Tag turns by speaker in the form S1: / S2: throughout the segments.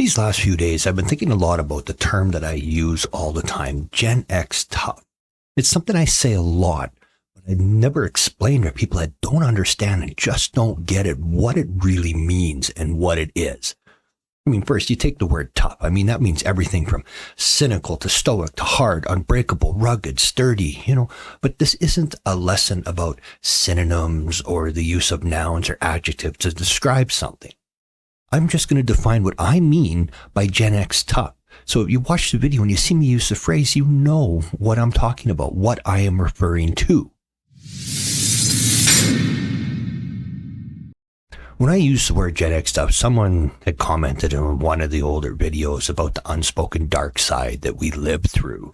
S1: these last few days, I've been thinking a lot about the term that I use all the time, Gen X tough. It's something I say a lot, but I never explain to people that don't understand and just don't get it, what it really means and what it is. I mean, first, you take the word tough. I mean, that means everything from cynical to stoic to hard, unbreakable, rugged, sturdy, But this isn't a lesson about synonyms or the use of nouns or adjectives to describe something. I'm just going to define what I mean by Gen X tough. So if you watch the video and you see me use the phrase, you know what I'm talking about, what I am referring to. When I use the word Gen X tough, someone had commented in one of the older videos about the unspoken dark side that we live through.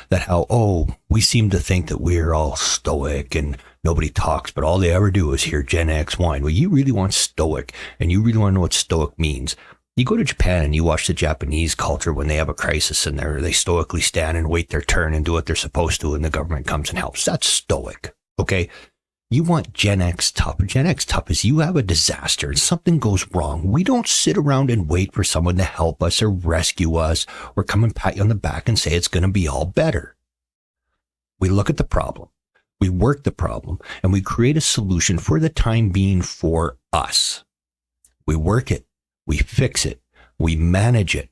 S1: That how, we seem to think that we're all stoic and nobody talks, but all they ever do is hear Gen X whine. Well, you really want stoic, and you really want to know what stoic means. You go to Japan and you watch the Japanese culture when they have a crisis and they stoically stand and wait their turn and do what they're supposed to, and the government comes and helps. That's stoic, okay? You want Gen X tough. Gen X tough is you have a disaster and something goes wrong. We don't sit around and wait for someone to help us or rescue us or come and pat you on the back and say it's going to be all better. We look at the problem, we work the problem, and we create a solution for the time being for us. We work it, we fix it, we manage it.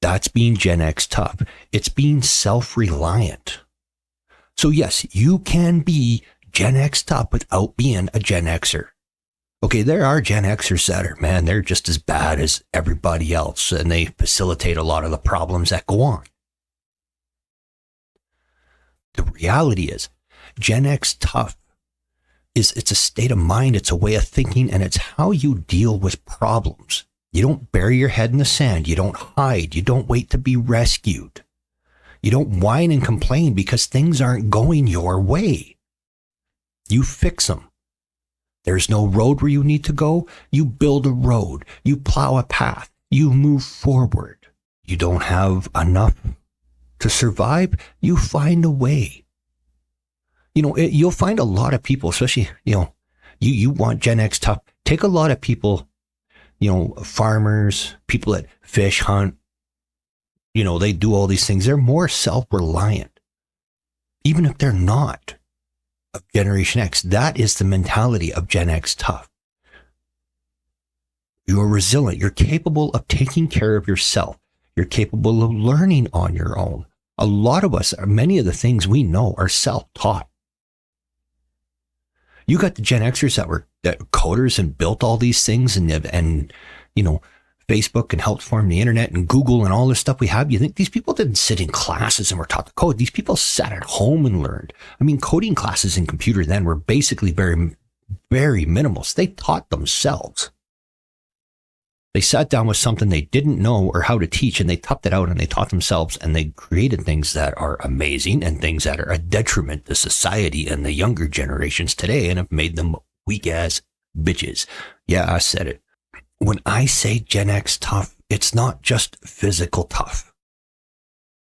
S1: That's being Gen X tough. It's being self-reliant. So yes, you can be Gen X tough without being a Gen Xer. Okay, there are Gen Xers that are, man, they're just as bad as everybody else, and they facilitate a lot of the problems that go on. The reality is, Gen X tough it's a state of mind, it's a way of thinking, and it's how you deal with problems. You don't bury your head in the sand, you don't hide, you don't wait to be rescued. You don't whine and complain because things aren't going your way. You fix them. There's no road where you need to go. You build a road. You plow a path. You move forward. You don't have enough to survive. You find a way. You'll find a lot of people, especially, you want Gen X tough. Take a lot of people, farmers, people that fish, hunt, they do all these things. They're more self-reliant, even if they're not of Generation X. That is the mentality of Gen X tough. You're resilient. You're capable of taking care of yourself. You're capable of learning on your own. A lot of us, many of the things we know are self-taught. You got the Gen Xers that were coders and built all these things and Facebook and helped form the internet and Google and all this stuff we have. You think these people didn't sit in classes and were taught to code? These people sat at home and learned. I mean, coding classes in computer then were basically very, very minimal. So they taught themselves. They sat down with something they didn't know or how to teach, and they toughed it out and they taught themselves, and they created things that are amazing and things that are a detriment to society and the younger generations today and have made them weak ass bitches. Yeah, I said it. When I say Gen X tough, it's not just physical tough.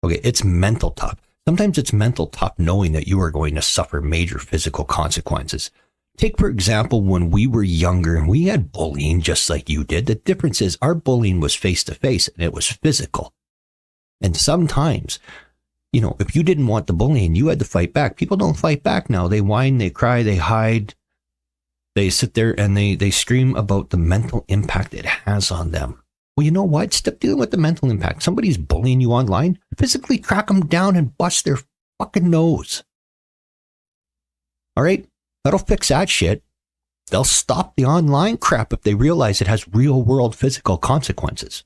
S1: Okay, it's mental tough. Sometimes it's mental tough knowing that you are going to suffer major physical consequences. Take, for example, when we were younger and we had bullying just like you did. The difference is our bullying was face-to-face and it was physical. And sometimes, if you didn't want the bullying, you had to fight back. People don't fight back now. They whine, they cry, they hide. They sit there and they scream about the mental impact it has on them. Well, you know what? Stop dealing with the mental impact. Somebody's bullying you online. Physically track them down and bust their fucking nose. All right? That'll fix that shit. They'll stop the online crap if they realize it has real world physical consequences.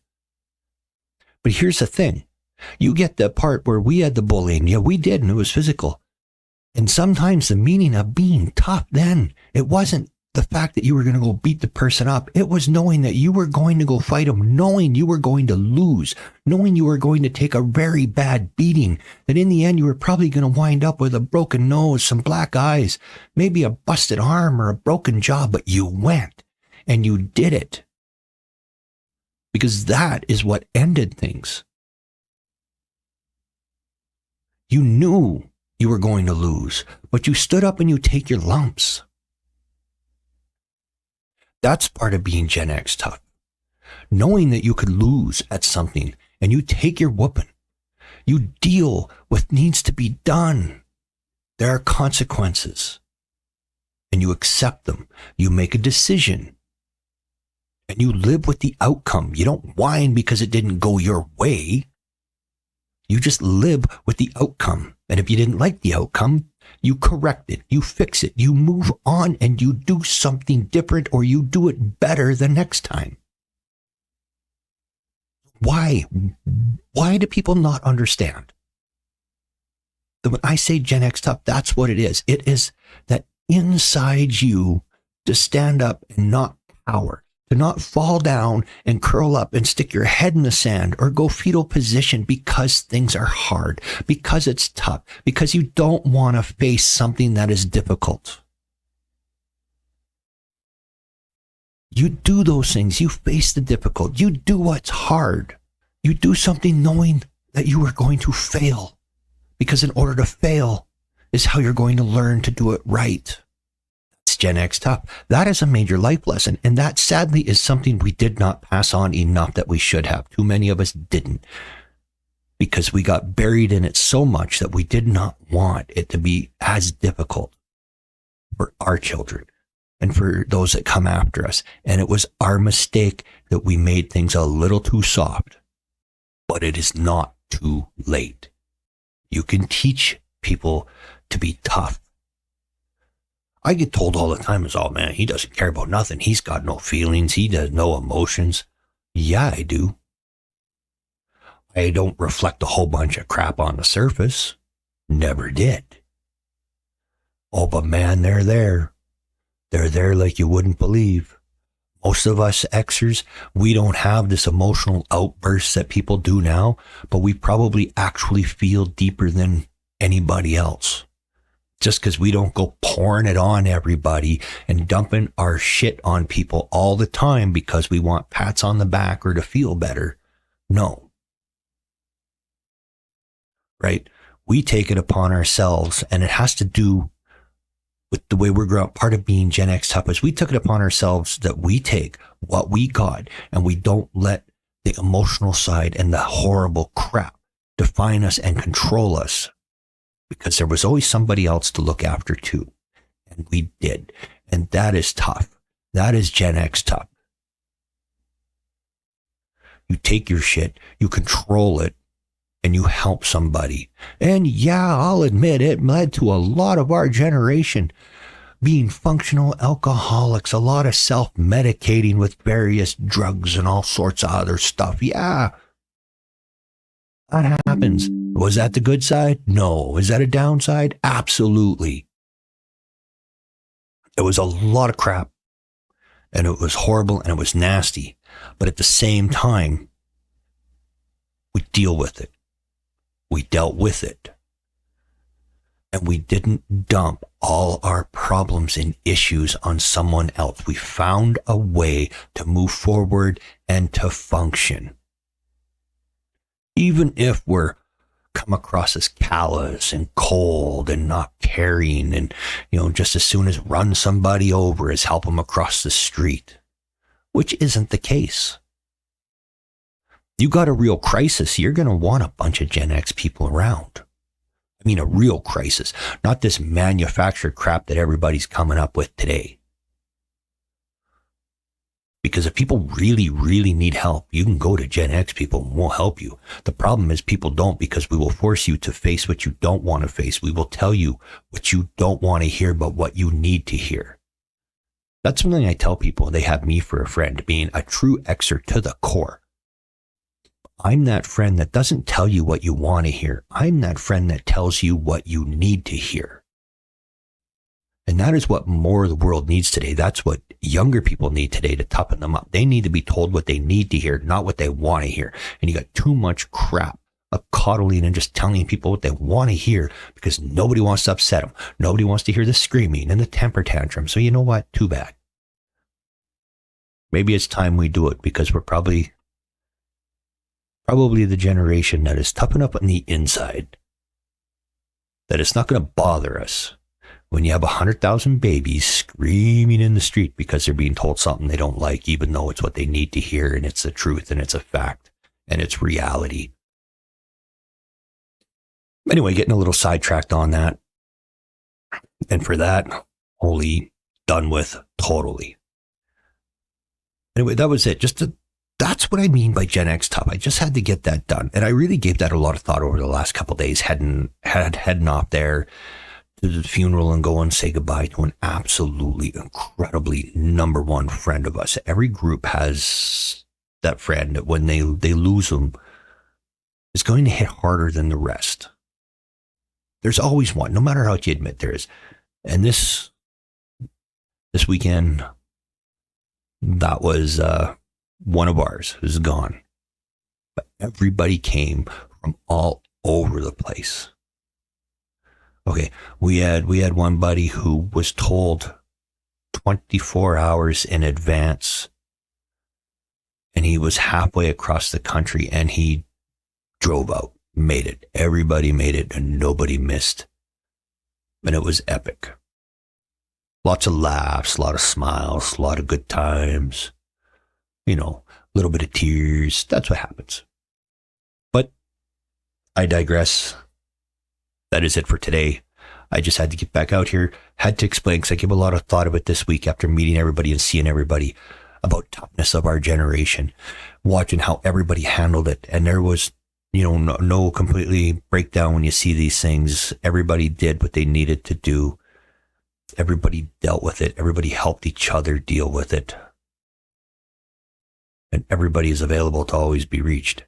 S1: But here's the thing. You get the part where we had the bullying. Yeah, we did, and it was physical. And sometimes the meaning of being tough then, it wasn't the fact that you were going to go beat the person up. It was knowing that you were going to go fight them, knowing you were going to lose, knowing you were going to take a very bad beating, that in the end you were probably going to wind up with a broken nose, some black eyes, maybe a busted arm or a broken jaw, but you went and you did it. Because that is what ended things. You knew you were going to lose, but you stood up and you take your lumps. That's part of being Gen X tough. knowing that you could lose at something, and you take your whooping. You deal with what needs to be done. There are consequences, and you accept them. You make a decision, and you live with the outcome. You don't whine because it didn't go your way. You just live with the outcome. And if you didn't like the outcome, you correct it, you fix it, you move on, and you do something different, or you do it better the next time. Why? Why do people not understand? When I say Gen X tough, that's what it is. It is that inside you to stand up and not cower, to not fall down and curl up and stick your head in the sand or go fetal position because things are hard, because it's tough, because you don't want to face something that is difficult. You do those things. You face the difficult. You do what's hard. You do something knowing that you are going to fail, because in order to fail is how you're going to learn to do it right. That's Gen X tough. That is a major life lesson. And that sadly is something we did not pass on enough that we should have. Too many of us didn't, because we got buried in it so much that we did not want it to be as difficult for our children and for those that come after us. And it was our mistake that we made things a little too soft. But it is not too late. You can teach people to be tough. I get told all the time, oh man, he doesn't care about nothing. He's got no feelings. He does no emotions. Yeah, I do. I don't reflect a whole bunch of crap on the surface. Never did. Oh, but man, they're there. They're there like you wouldn't believe. Most of us Xers, we don't have this emotional outburst that people do now, but we probably actually feel deeper than anybody else. Just because we don't go pouring it on everybody and dumping our shit on people all the time because we want pats on the back or to feel better. No. Right? We take it upon ourselves, and it has to do with the way we're growing up. Part of being Gen X tough is we took it upon ourselves that we take what we got and we don't let the emotional side and the horrible crap define us and control us, because there was always somebody else to look after too. And we did. And that is tough. That is Gen X tough. You take your shit, you control it, and you help somebody. And yeah, I'll admit it led to a lot of our generation being functional alcoholics, a lot of self-medicating with various drugs and all sorts of other stuff. Yeah, that happens. Was that the good side? No. Is that a downside? Absolutely. It was a lot of crap, and it was horrible, and it was nasty. But at the same time, we deal with it. We dealt with it. And we didn't dump all our problems and issues on someone else. We found a way to move forward and to function. Even if we're come across as callous and cold and not caring, and, just as soon as run somebody over as help them across the street, which isn't the case. You got a real crisis, you're going to want a bunch of Gen X people around. I mean, a real crisis, not this manufactured crap that everybody's coming up with today. Because if people really, really need help, you can go to Gen X people and we'll help you. The problem is people don't, because we will force you to face what you don't want to face. We will tell you what you don't want to hear, but what you need to hear. That's something I tell people. They have me for a friend, being a true Xer to the core. I'm that friend that doesn't tell you what you want to hear. I'm that friend that tells you what you need to hear. And that is what more of the world needs today. That's what younger people need today to toughen them up. They need to be told what they need to hear, not what they want to hear. And you got too much crap of coddling and just telling people what they want to hear, because nobody wants to upset them. Nobody wants to hear the screaming and the temper tantrum. So you know what? Too bad. Maybe it's time we do it, because we're probably the generation that is tough enough on the inside that it's not going to bother us when you have 100,000 babies screaming in the street because they're being told something they don't like, even though it's what they need to hear and it's the truth and it's a fact and it's reality. Anyway, getting a little sidetracked on that. And for that, wholly done with, totally. Anyway, that was it. That's what I mean by Gen X tough. I just had to get that done. And I really gave that a lot of thought over the last couple of days, heading off there to the funeral and go and say goodbye to an absolutely incredibly number one friend of us. Every group has that friend that when they lose them, is going to hit harder than the rest. There's always one, no matter how you admit there is. And this weekend, that was one of ours who's gone. But everybody came from all over the place. Okay, we had one buddy who was told 24 hours in advance, and he was halfway across the country, and he drove out, made it. Everybody made it, and nobody missed. And it was epic. Lots of laughs, a lot of smiles, a lot of good times. You know, a little bit of tears. That's what happens. But I digress. That is it for today. I just had to get back out here. Had to explain, because I gave a lot of thought of it this week after meeting everybody and seeing everybody, about toughness of our generation, watching how everybody handled it. And there was, no completely breakdown when you see these things. Everybody did what they needed to do. Everybody dealt with it. Everybody helped each other deal with it. And everybody is available to always be reached.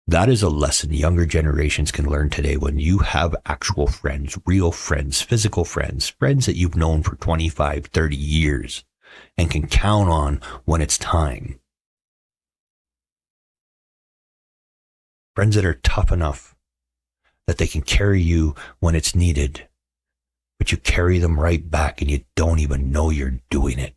S1: That is a lesson younger generations can learn today when you have actual friends, real friends, physical friends, friends that you've known for 25, 30 years and can count on when it's time. Friends that are tough enough that they can carry you when it's needed, but you carry them right back and you don't even know you're doing it.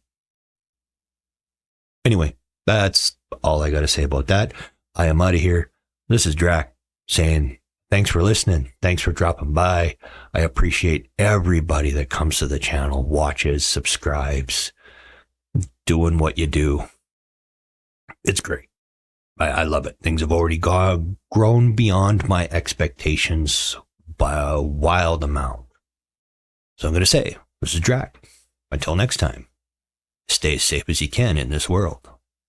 S1: Anyway, that's all I got to say about that. I am out of here. This is Drac saying thanks for listening. Thanks for dropping by. I appreciate everybody that comes to the channel, watches, subscribes, doing what you do. It's great. I love it. Things have already grown beyond my expectations by a wild amount. So I'm going to say, this is Drac. Until next time, stay as safe as you can in this world.